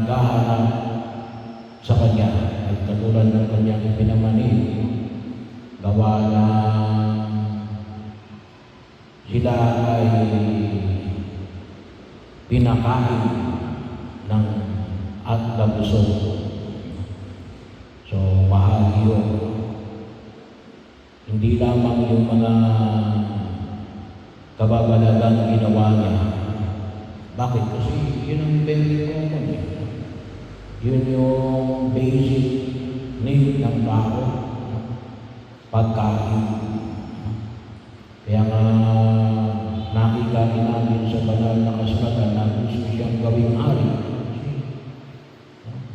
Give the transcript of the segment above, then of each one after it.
naghahanap sa Kanya at katulad ng Kanyang ipinamanin, gawa na sila ay pinakain ng at nabusog. So, bahagi yun. Hindi lamang yung mga kababalagang ginawa niya. Bakit? Kasi yun ang very common. Yun yung basic need ng tao. Pagkain. Kaya nga nakita natin sa banal na kasulatan na gusto siyang gawing hari.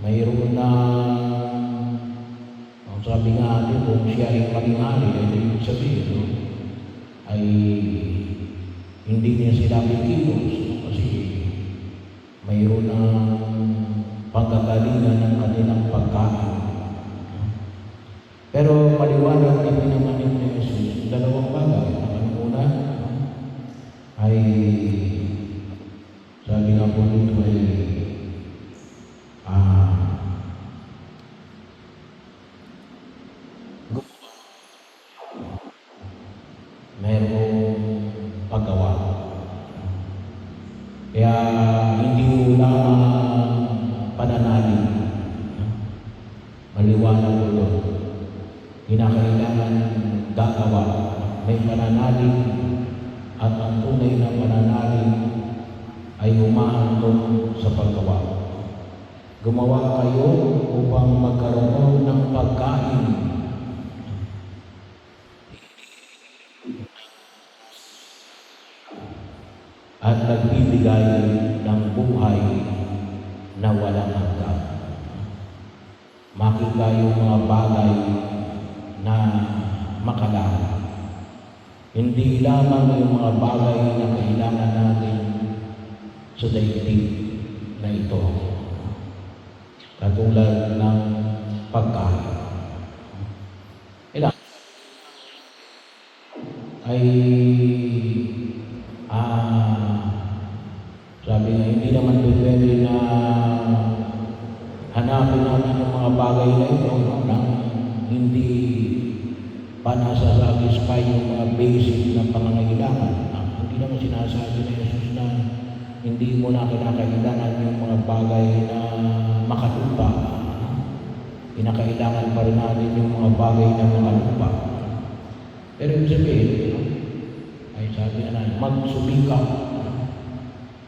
Mayroon na ang sabi nga natin kung siya ay maging hari, ay ibig sabihin ay hindi niya sila kikilos kasi mayroon na pagkagalingan ng kanilang pagkain. Pero maliwanag na pinamanin ni Jesus dalawang bagay. Ang una ay sabi nga po dito ay mayroong paggawa. Kaya hindi mo lamang pananalig. Maliwanag po doon. Kinakailangan gagawa. May pananalig at ang tunay na pananalig ay humahandog sa paggawa. Gumawa kayo upang magkaroon ng pagkain. At nagbibigay ng buhay na walang hanggan. Makita yung mga bagay na makalaman. Hindi lamang yung mga bagay na kailangan natin sa daigdig na ito. Katulad ng pagkain. Ilan? Ay sabi nga, hindi naman pwede na hanapin natin yung mga bagay na ito na hindi pa nasa-satisfy yung mga basic na pangangailangan. Hindi naman sinasabi na Jesus na hindi mo na kinakailangan yung mga bagay na makalupa. Kinakailangan pa rin natin yung mga bagay na makalupa. Pero yung sabihin, ay sabi na magsumikap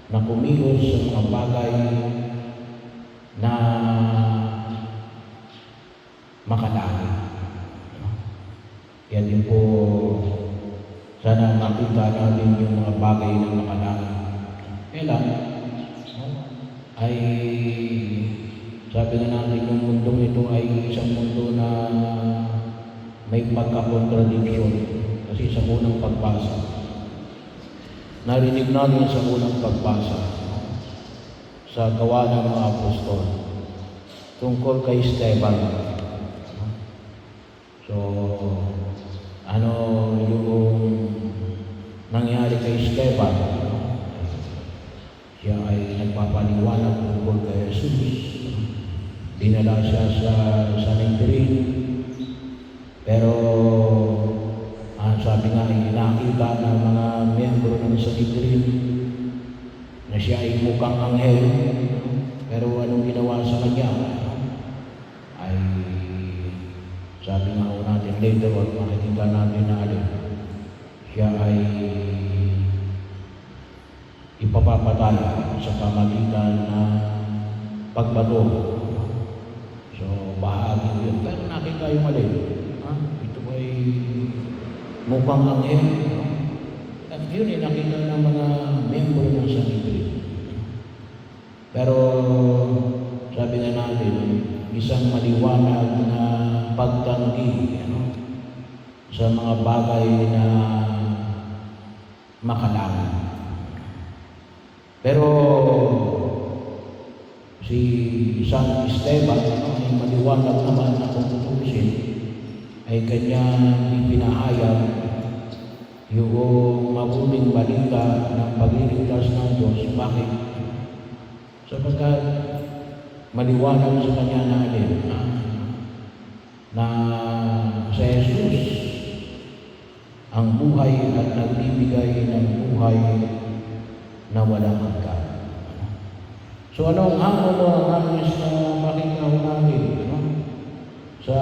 na kumilos sa mga bagay na makalangit. Kaya din po sana makita natin yung mga bagay na makalangit. Kailan ay sabi nga natin yung mundong ito ay isang mundo na may pagkakontradiksyon kasi sa unang pagbasa. Narinig natin sa unang pagbasa sa Gawa ng mga Apostol tungkol kay Esteban. So, ano yung nangyari kay Esteban? Siya ay nagpapaliwanag tungkol kay Jesus. Dinala siya sa Sanhedrin. Pero sabi nga ay nakita ng mga miyembro ng Sanhedrin na siya ay mukhang anghel. Pero anong ginawa sa kanya? Ay sabi nga ho natin later on, makikita natin na siya ay ipapapatay sa pamagitan ng pagbato. So bahagi yun. Pero nakita yung mali. Ito ay mukhang anghel. At yun ay nakita ng mga member ng Sanhedrin. Pero sabi nga natin, isang maliwanag na pagtanggi sa mga bagay na makalangan. Pero si San Esteban ay maliwanag naman na kung tutusin ay kanyang ipinahayag yung mabuting balita ng pagliligtas ng Diyos. Bakit? Sapagkat maliwanag sa kanya na alin, na sa Jesus ang buhay at nagbibigay ng buhay na walang hanggan. So anong hamon mo ang nais na makita ko natin, sa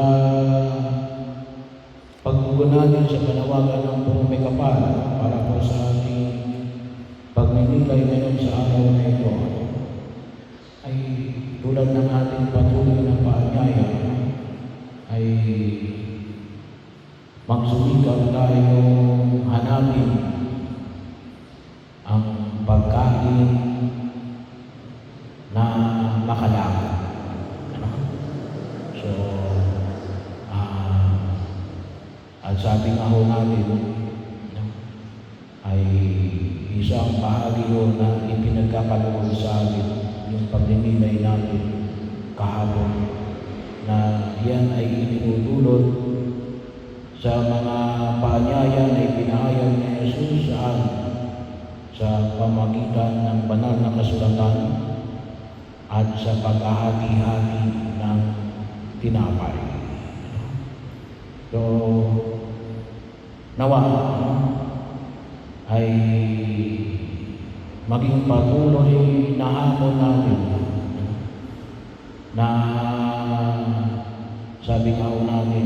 pagbubuo natin sa panawagan ng Purong May Kapal para po sa ating pagninilay ngayon sa araw na ito, ay tulad ng ating patuloy na paanyaya, ay magsumikap tayong hanapin ang pagkain na makalangit. So, at sabi nga ho natin, ay isang bahagi ho na ipinagkakaloon sa atin yung pagninilay natin kahapon, na yan ay itinutulot sa mga paanyaya na ipinahayag ni Jesus sa atin sa pamagitan ng banal na kasulatan at sa paghahati-hati ng tinapay. So, nawa ay maging patuloy na hamon natin na sabi nga ho natin,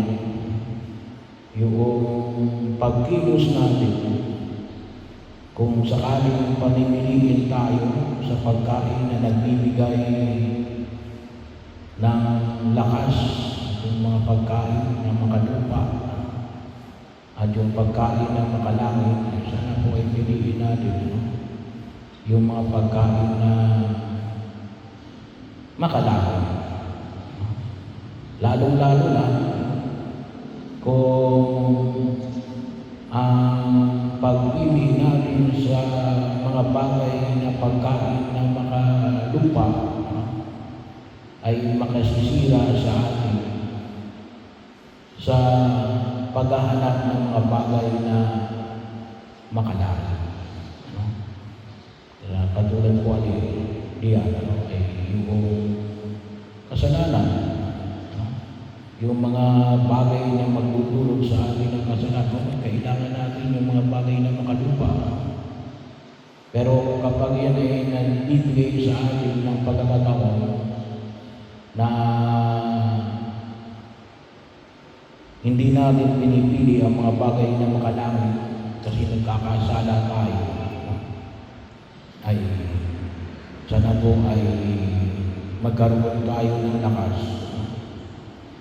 yung pagkilos natin, kung sakaling pamimiliin tayo sa pagkain na nagbibigay ng lakas, yung mga pagkain na makalupa at yung pagkain na makalangit, sana po ay piliin natin yung mga pagkain na makalangit. Lalong-lalo na kung ang pagpili natin sa mga bagay na pagkain na makalupa ay makasisira sa atin sa paghahanap ng mga bagay na makalangit. Katulad po diyan ay yung kasalanan, yung mga bagay na magdudulog sa atin ng kasalanan, kailangan natin yung mga bagay na makalupa. Pero kapag yan ay nagbibigay sa atin ng pagkakataon na hindi natin pinipili ang mga bagay na makalangit kasi nagkakasala tayo, ay sana po ay magkaroon tayo ng lakas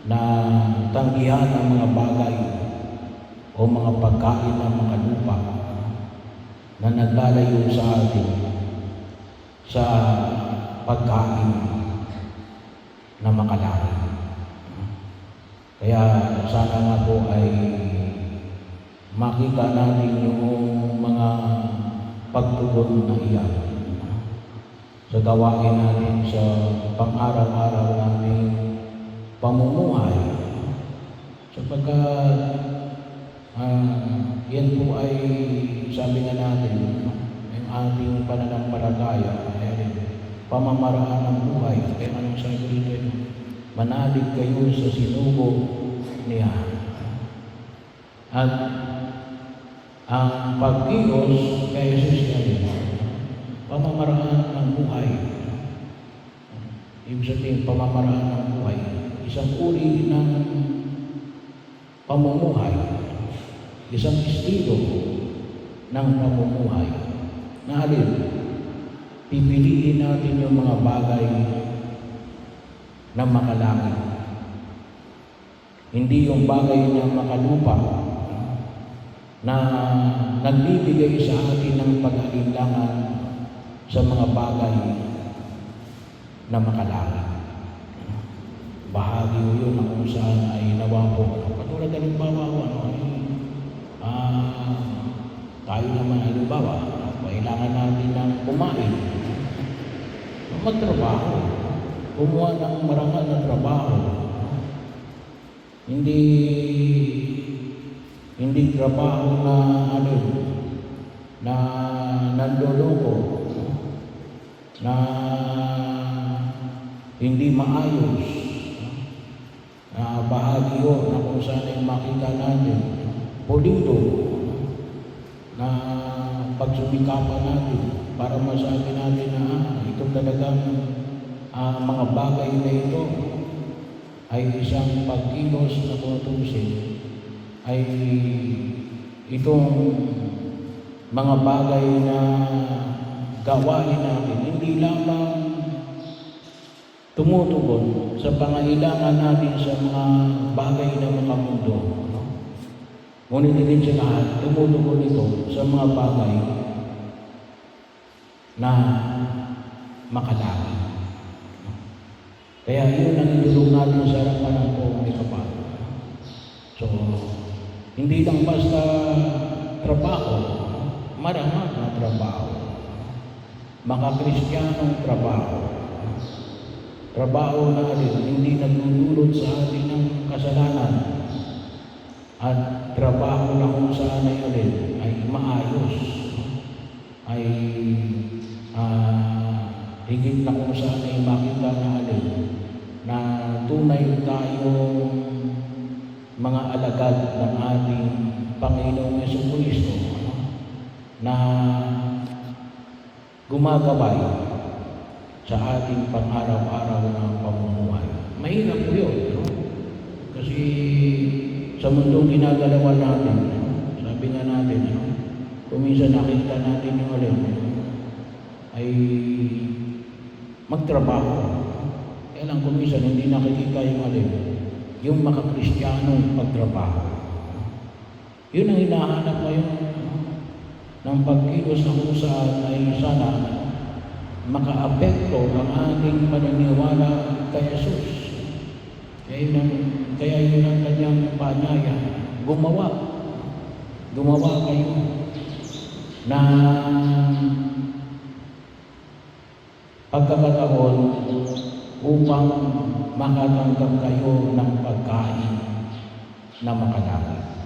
na tanggihan ang mga bagay o mga pagkain na makalupa na naglalayo sa atin sa pagkain na makalangit. Kaya sana nga po ay makita natin yung mga pagtugon na iyan sa gawain natin sa pang-araw-araw natin pamumuhay, sapagkat yan po ay sabi nga natin, yung ating pananampalataya ay pamamaraan ng buhay. Kaya anong sabi dito, manalig kayo sa sinugo niya. At ang pagkilos kay Jesus ay pamamaraan ng buhay. Ibig sabihin, pamamaraan ng buhay, isang uri ng pamumuhay, isang estilo ng pamumuhay na alin, pipiliin natin yung mga bagay na makalangit, hindi yung bagay na makalupa na nagbibigay sa atin ng pag-alinlangan sa mga bagay na makalangit. Bahagi mo yun na kung saan ay nawa po. Katulad halimbawa, tayo naman halimbawa, kailangan natin ng kumain, magtrabaho, kumuha ng marangal na trabaho. Hindi trabaho na na nandoloko, na hindi maayos, bahagi yun na kung saan ay makita natin, pulido, na pagsumikapan natin para masabi natin na ito talagang mga bagay na ito ay isang pagkilos na tutusin, ay itong mga bagay na gawain natin, hindi lamang tumutugon sa pangailangan natin sa mga bagay na makamundo. No? Ngunit din sa lahat, tumutugon ito sa mga bagay na makalangit. No? Kaya yun ang idulog natin sa harapan ng poong may kapal. So, hindi lang basta trabaho, marangal na trabaho, makakristyanong trabaho, trabaho na hindi nagdudulot sa atin ng kasalanan, at trabaho na kung saan ay maayos, ay higit na kung saan ay makita na tunay tayong mga alagad ng ating Panginoong Jesucristo, na gumagabay sa ating pang-araw-araw na pamumuhay. Mahirap po yun, no? Kasi sa mundong ginagalawan natin, sabi nga natin, kung minsan nakita natin yung ay magtrabaho. Kaya lang kung minsan hindi nakikita yung makakristyanong pagtrabaho. Yun ang hinahanap ngayon ng pagkilos na kung saan ay sana makaapekto ang ating paniniwala kay Jesus. Kaya yun ang kanyang paanyaya. Gumawa kayo na pagkakataon upang makatanggap kayo ng pagkain na makalangit.